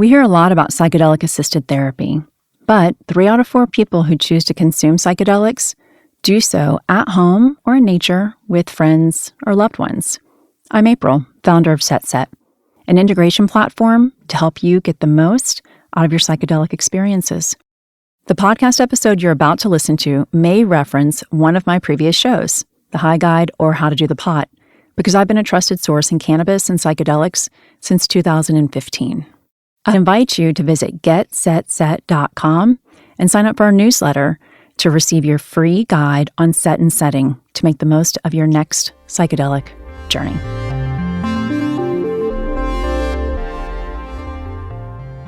We hear a lot about psychedelic-assisted therapy, but 3 out of 4 people who choose to consume psychedelics do so at home or in nature with friends or loved ones. I'm April, founder of SetSet, an integration platform to help you get the most out of your psychedelic experiences. The podcast episode you're about to listen to may reference one of my previous shows, The High Guide or How to Do the Pot, because I've been a trusted source in cannabis and psychedelics since 2015. I invite you to visit getsetset.com and sign up for our newsletter to receive your free guide on set and setting to make the most of your next psychedelic journey.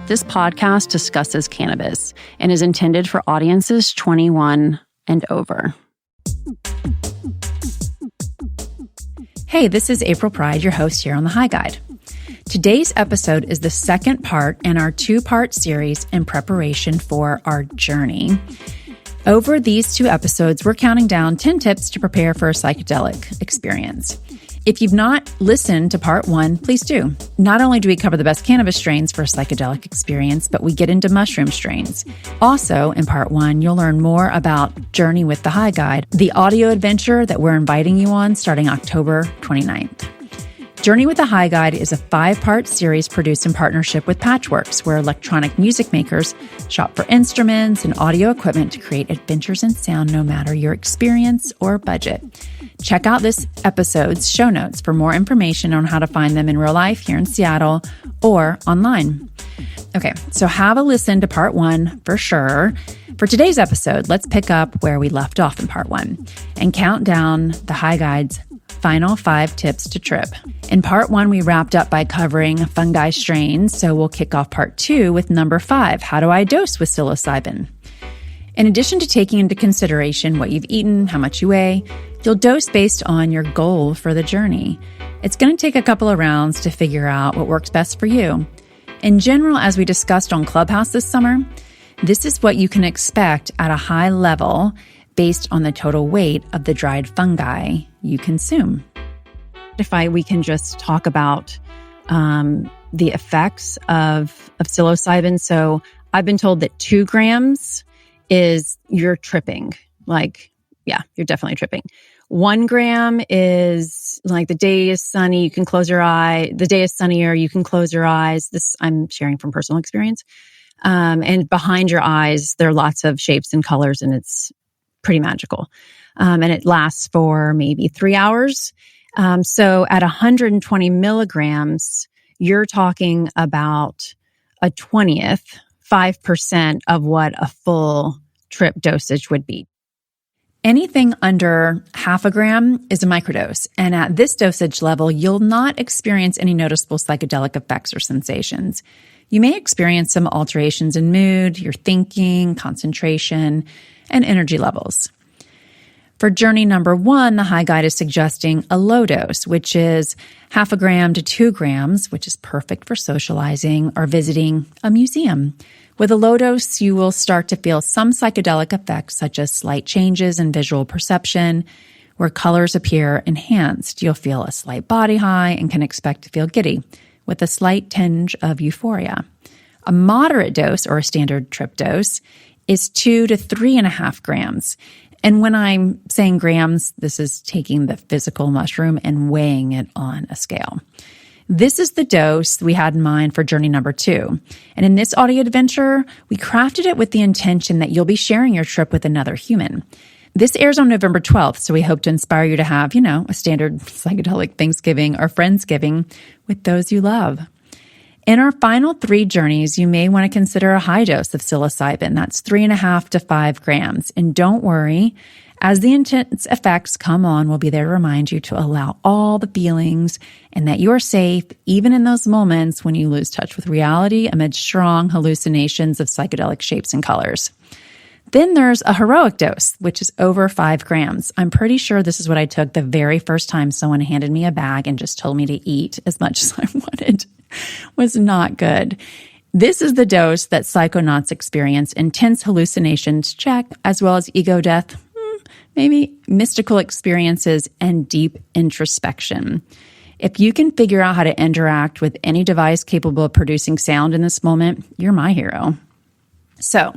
This podcast discusses cannabis and is intended for audiences 21 and over. Hey, this is April Pride, your host here on The High Guide. Today's episode is the second part in our 2-part series in preparation for our journey. Over these 2 episodes, we're counting down 10 tips to prepare for a psychedelic experience. If you've not listened to part 1, please do. Not only do we cover the best cannabis strains for a psychedelic experience, but we get into mushroom strains. Also, in part 1, you'll learn more about Journey with the High Guide, the audio adventure that we're inviting you on starting October 29th. Journey with the High Guide is a 5-part series produced in partnership with Patchworks, where electronic music makers shop for instruments and audio equipment to create adventures in sound no matter your experience or budget. Check out this episode's show notes for more information on how to find them in real life here in Seattle or online. Okay, so have a listen to part 1 for sure. For today's episode, let's pick up where we left off in part 1 and count down the High Guide's final 5 tips to trip. In part 1, we wrapped up by covering fungi strains, so we'll kick off part 2 with number 5, how do I dose with psilocybin? In addition to taking into consideration what you've eaten, how much you weigh, you'll dose based on your goal for the journey. It's going to take a couple of rounds to figure out what works best for you. In general, as we discussed on Clubhouse this summer, this is what you can expect at a high level based on the total weight of the dried fungi you consume. We can just talk about the effects of psilocybin. So I've been told that 2 grams is you're tripping. You're definitely tripping. 1 gram is like the day is sunny, you can close your eye. The day is sunnier, you can close your eyes. This I'm sharing from personal experience. And behind your eyes, there are lots of shapes and colors, and it's pretty magical. And it lasts for maybe 3 hours. So at 120 milligrams, you're talking about a 20th, 5% of what a full trip dosage would be. Anything under half a gram is a microdose, and at this dosage level, you'll not experience any noticeable psychedelic effects or sensations. You may experience some alterations in mood, your thinking, concentration, and energy levels. For journey number 1, the High Guide is suggesting a low dose, which is half a gram to 2 grams, which is perfect for socializing or visiting a museum. With a low dose, you will start to feel some psychedelic effects, such as slight changes in visual perception, where colors appear enhanced. You'll feel a slight body high and can expect to feel giddy, with a slight tinge of euphoria. A moderate dose, or a standard trip dose, is 2 to 3.5 grams. And when I'm saying grams, this is taking the physical mushroom and weighing it on a scale. This is the dose we had in mind for journey number 2. And in this audio adventure, we crafted it with the intention that you'll be sharing your trip with another human. This airs on November 12th, so we hope to inspire you to have, a standard psychedelic Thanksgiving or Friendsgiving with those you love. In our final 3 journeys, you may want to consider a high dose of psilocybin. That's 3.5 to 5 grams. And don't worry, as the intense effects come on, we'll be there to remind you to allow all the feelings and that you're safe, even in those moments when you lose touch with reality amid strong hallucinations of psychedelic shapes and colors. Then there's a heroic dose, which is over 5 grams. I'm pretty sure this is what I took the very first time someone handed me a bag and just told me to eat as much as I wanted. Was not good. This is the dose that psychonauts experience intense hallucinations, check, as well as ego death, maybe mystical experiences, and deep introspection. If you can figure out how to interact with any device capable of producing sound in this moment, you're my hero. So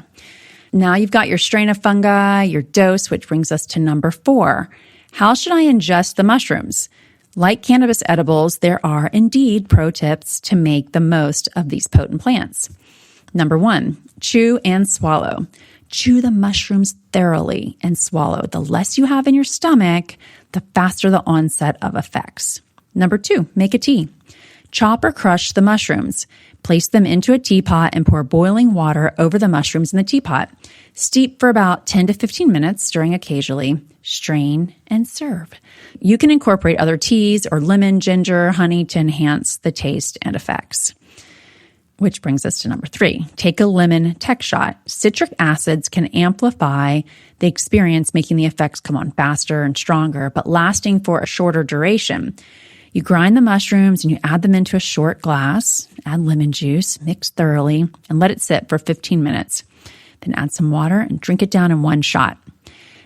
now you've got your strain of fungi, your dose, which brings us to number 4. How should I ingest the mushrooms? Like cannabis edibles, there are indeed pro tips to make the most of these potent plants. Number 1, chew and swallow. Chew the mushrooms thoroughly and swallow. The less you have in your stomach, the faster the onset of effects. Number 2, make a tea. Chop or crush the mushrooms. Place them into a teapot and pour boiling water over the mushrooms in the teapot. Steep for about 10 to 15 minutes, stirring occasionally. Strain and serve. You can incorporate other teas or lemon, ginger, honey to enhance the taste and effects. Which brings us to number 3. Take a lemon tech shot. Citric acids can amplify the experience, making the effects come on faster and stronger, but lasting for a shorter duration. You grind the mushrooms and you add them into a short glass, add lemon juice, mix thoroughly, and let it sit for 15 minutes. Then add some water and drink it down in one shot.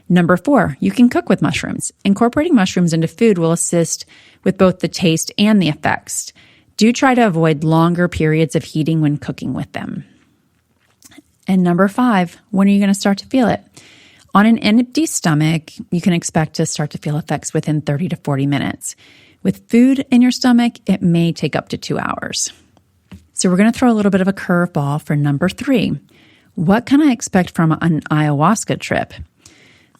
Number 4, you can cook with mushrooms. Incorporating mushrooms into food will assist with both the taste and the effects. Do try to avoid longer periods of heating when cooking with them. And number 5, when are you going to start to feel it? On an empty stomach, you can expect to start to feel effects within 30 to 40 minutes. With food in your stomach, it may take up to 2 hours. So we're going to throw a little bit of a curveball for number 3. What can I expect from an ayahuasca trip?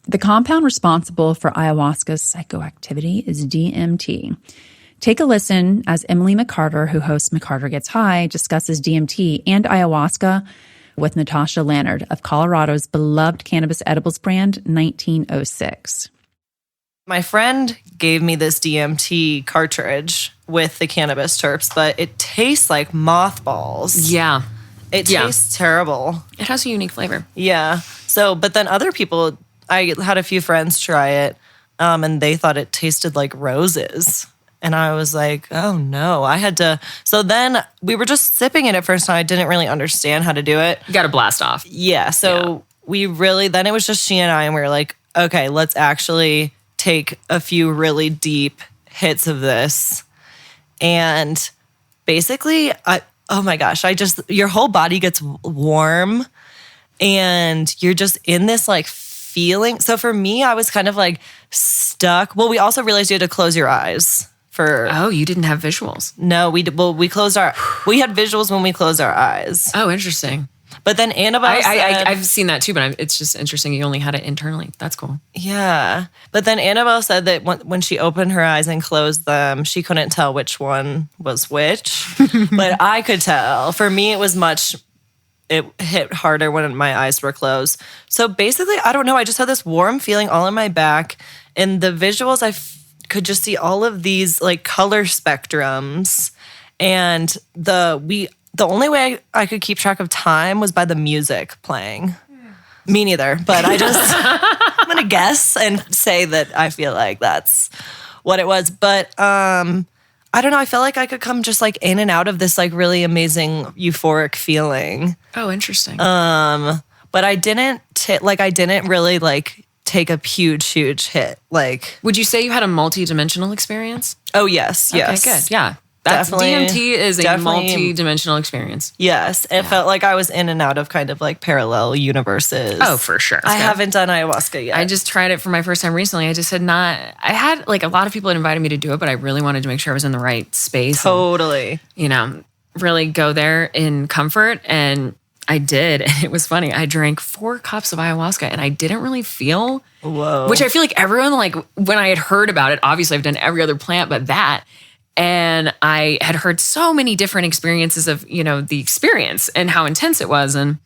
The compound responsible for ayahuasca's psychoactivity is DMT. Take a listen as Emily McCarter, who hosts McCarter Gets High, discusses DMT and ayahuasca with Natasha Lannard of Colorado's beloved cannabis edibles brand, 1906. My friend gave me this DMT cartridge with the cannabis terps, but it tastes like mothballs. Yeah. It tastes terrible. It has a unique flavor. Yeah. So, but then other people, I had a few friends try it, and they thought it tasted like roses. And I was like, oh no, I had to. So then we were just sipping it at first, and I didn't really understand how to do it. You got to blast off. Yeah. So then it was just she and I, and we were like, okay, let's actually take a few really deep hits of this. And basically, oh my gosh, your whole body gets warm and you're just in this like feeling. So for me, I was kind of like stuck. Well, we also realized you had to close your eyes for. Oh, you didn't have visuals? No, we had visuals when we closed our eyes. Oh, interesting. But then Annabelle said, I've seen that too, but it's just interesting. You only had it internally. That's cool. Yeah. But then Annabelle said that when she opened her eyes and closed them, she couldn't tell which one was which. But I could tell. For me, it hit harder when my eyes were closed. So basically, I don't know. I just had this warm feeling all in my back. And the visuals, could just see all of these like color spectrums. And the only way I could keep track of time was by the music playing. Me neither, but I'm going to guess and say that I feel like that's what it was. But I don't know. I felt like I could come just like in and out of this like really amazing euphoric feeling. Oh, interesting. But I didn't really like take a huge hit. Like, would you say you had a multi-dimensional experience? Oh, yes. Okay, good. Yeah. DMT is a multi-dimensional experience. Yes. It felt like I was in and out of kind of like parallel universes. Oh, for sure. I haven't done ayahuasca yet. I just tried it for my first time recently. I had like a lot of people had invited me to do it, but I really wanted to make sure I was in the right space. Totally. And, really go there in comfort. And I did. And it was funny. I drank 4 cups of ayahuasca and I didn't really feel, which I feel like everyone, like when I had heard about it, obviously I've done every other plant, but that. And I had heard so many different experiences of, the experience and how intense it was. And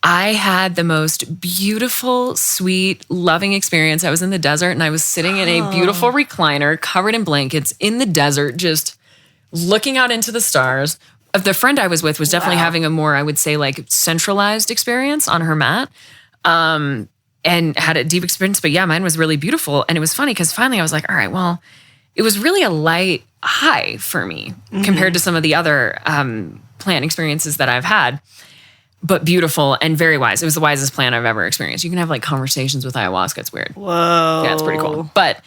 I had the most beautiful, sweet, loving experience. I was in the desert and I was sitting in a beautiful recliner covered in blankets in the desert, just looking out into the stars. The friend I was with was definitely having a more, I would say, like centralized experience on her mat. And had a deep experience. But yeah, mine was really beautiful. And it was funny because finally I was like, all right, well, it was really a light high for me compared to some of the other plant experiences that I've had, but beautiful and very wise. It was the wisest plant I've ever experienced. You can have like conversations with ayahuasca. It's weird. Whoa. Yeah, it's pretty cool. But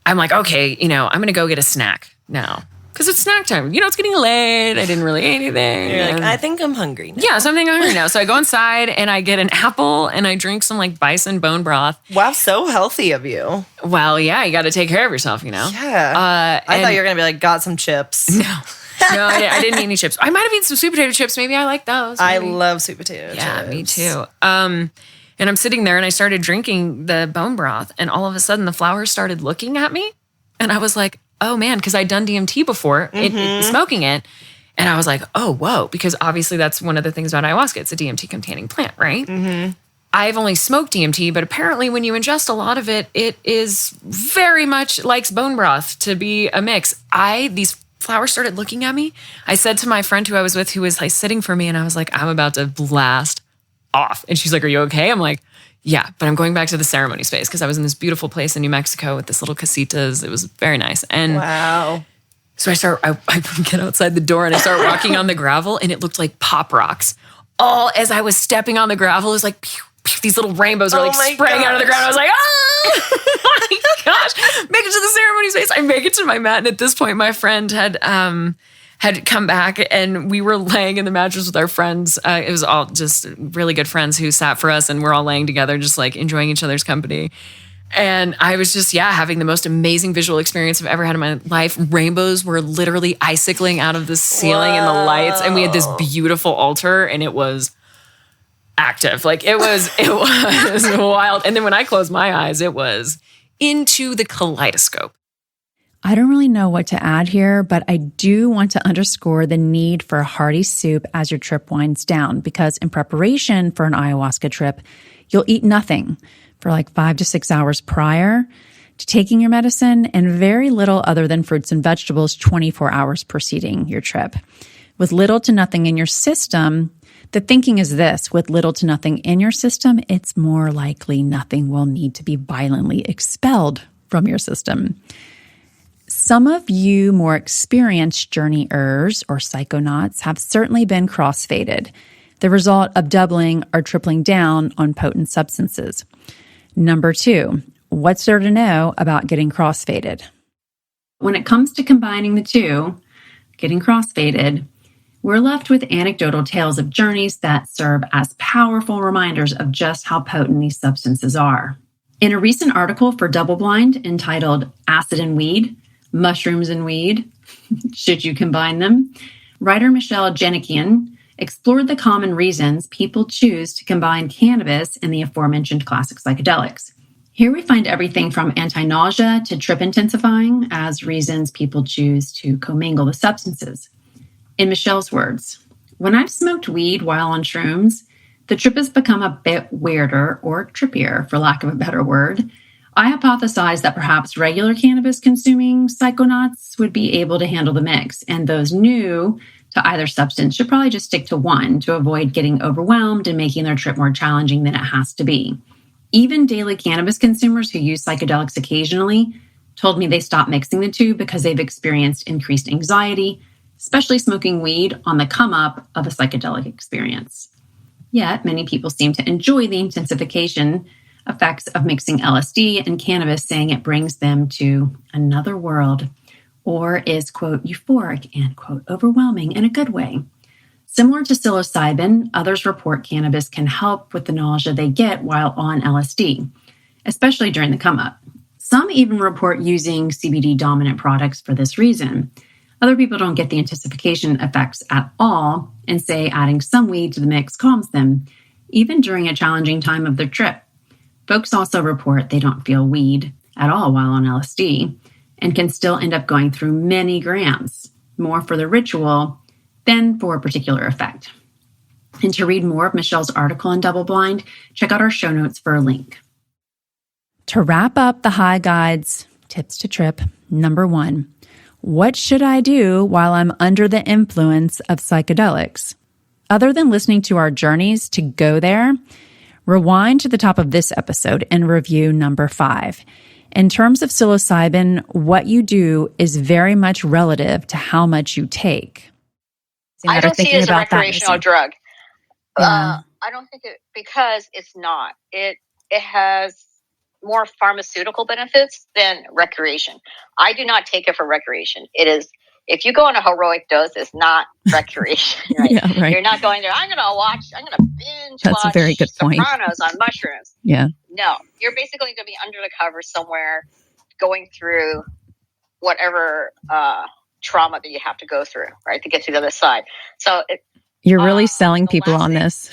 I'm like, okay, I'm going to go get a snack. No. Because it's snack time. It's getting late. I didn't really eat anything. You're like, I think I'm hungry now. Yeah, so I'm thinking I'm hungry now. So I go inside and I get an apple and I drink some like bison bone broth. Wow, so healthy of you. Well, yeah, you got to take care of yourself, Yeah. I thought you were going to be like, got some chips. No, I didn't eat any chips. I might have eaten some sweet potato chips. Maybe I like those. I love sweet potato chips. Yeah, me too. And I'm sitting there and I started drinking the bone broth and all of a sudden the flowers started looking at me and I was like, oh man, because I'd done DMT before, smoking it. And I was like, oh, whoa, because obviously that's one of the things about ayahuasca. It's a DMT containing plant, right? Mm-hmm. I've only smoked DMT, but apparently when you ingest a lot of it, it is very much likes bone broth to be a mix. These flowers started looking at me. I said to my friend who I was with, who was like sitting for me, and I was like, I'm about to blast off. And she's like, are you okay? I'm like, yeah, but I'm going back to the ceremony space because I was in this beautiful place in New Mexico with this little casitas. It was very nice. And wow. So I get outside the door and I start walking on the gravel and it looked like pop rocks. All as I was stepping on the gravel, it was like pew, pew, these little rainbows were like spraying out of the ground. I was like, oh my gosh, make it to the ceremony space. I make it to my mat. And at this point, my friend had come back and we were laying in the mattress with our friends. It was all just really good friends who sat for us and we're all laying together, just like enjoying each other's company. And I was just, having the most amazing visual experience I've ever had in my life. Rainbows were literally icicling out of the ceiling and the lights. And we had this beautiful altar and it was active. Like it was wild. And then when I closed my eyes, it was into the kaleidoscope. I don't really know what to add here, but I do want to underscore the need for a hearty soup as your trip winds down, because in preparation for an ayahuasca trip, you'll eat nothing for like 5 to 6 hours prior to taking your medicine and very little other than fruits and vegetables 24 hours preceding your trip. With little to nothing in your system, the thinking is this: with little to nothing in your system, it's more likely nothing will need to be violently expelled from your system. Some of you more experienced journeyers or psychonauts have certainly been crossfaded, the result of doubling or tripling down on potent substances. Number 2, what's there to know about getting crossfaded? When it comes to combining the two, getting crossfaded, we're left with anecdotal tales of journeys that serve as powerful reminders of just how potent these substances are. In a recent article for Double Blind entitled Acid and Weed, Mushrooms and Weed, Should You Combine Them?, writer Michelle Jenikian explored the common reasons people choose to combine cannabis and the aforementioned classic psychedelics. Here we find everything from anti-nausea to trip intensifying as reasons people choose to commingle the substances. In Michelle's words, when I've smoked weed while on shrooms, the trip has become a bit weirder or trippier, for lack of a better word. I hypothesized that perhaps regular cannabis-consuming psychonauts would be able to handle the mix, and those new to either substance should probably just stick to one to avoid getting overwhelmed and making their trip more challenging than it has to be. Even daily cannabis consumers who use psychedelics occasionally told me they stopped mixing the two because they've experienced increased anxiety, especially smoking weed on the come-up of a psychedelic experience. Yet, many people seem to enjoy the intensification effects of mixing LSD and cannabis, saying it brings them to another world, or is, quote, euphoric and, quote, overwhelming in a good way. Similar to psilocybin, others report cannabis can help with the nausea they get while on LSD, especially during the come-up. Some even report using CBD-dominant products for this reason. Other people don't get the intensification effects at all and say adding some weed to the mix calms them, even during a challenging time of their trip. Folks also report they don't feel weed at all while on LSD and can still end up going through many grams, more for the ritual than for a particular effect. And to read more of Michelle's article in Double Blind, check out our show notes for a link. To wrap up the High Guide's tips to trip, number 1, what should I do while I'm under the influence of psychedelics? Other than listening to our journeys to go there, rewind to the top of this episode and review number 5. In terms of psilocybin, what you do is very much relative to how much you take. I don't see it as a recreational drug. Yeah. I don't think it, because it's not. It has more pharmaceutical benefits than recreation. I do not take it for recreation. It is, if you go on a heroic dose, it's not recreation, right? Yeah, right. You're not going there, I'm going to binge That's watch a very good point. Sopranos on mushrooms. Yeah. No, you're basically going to be under the covers somewhere going through whatever trauma that you have to go through, right, to get to the other side. So you're really selling people on this.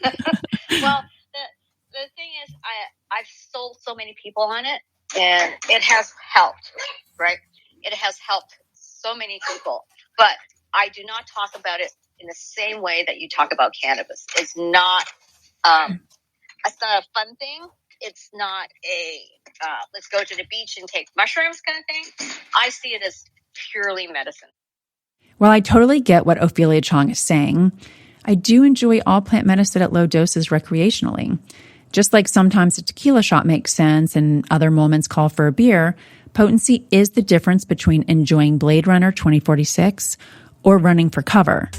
Well, the thing is, I've sold so many people on it, and it has helped, right? It has helped so many people, but I do not talk about it in the same way that you talk about cannabis. It's not a fun thing. It's not a let's go to the beach and take mushrooms kind of thing. I see it as purely medicine. Well, I totally get what Ophelia Chong is saying. I do enjoy all plant medicine at low doses recreationally. Just like sometimes a tequila shot makes sense and other moments call for a beer, potency is the difference between enjoying Blade Runner 2046 or running for cover.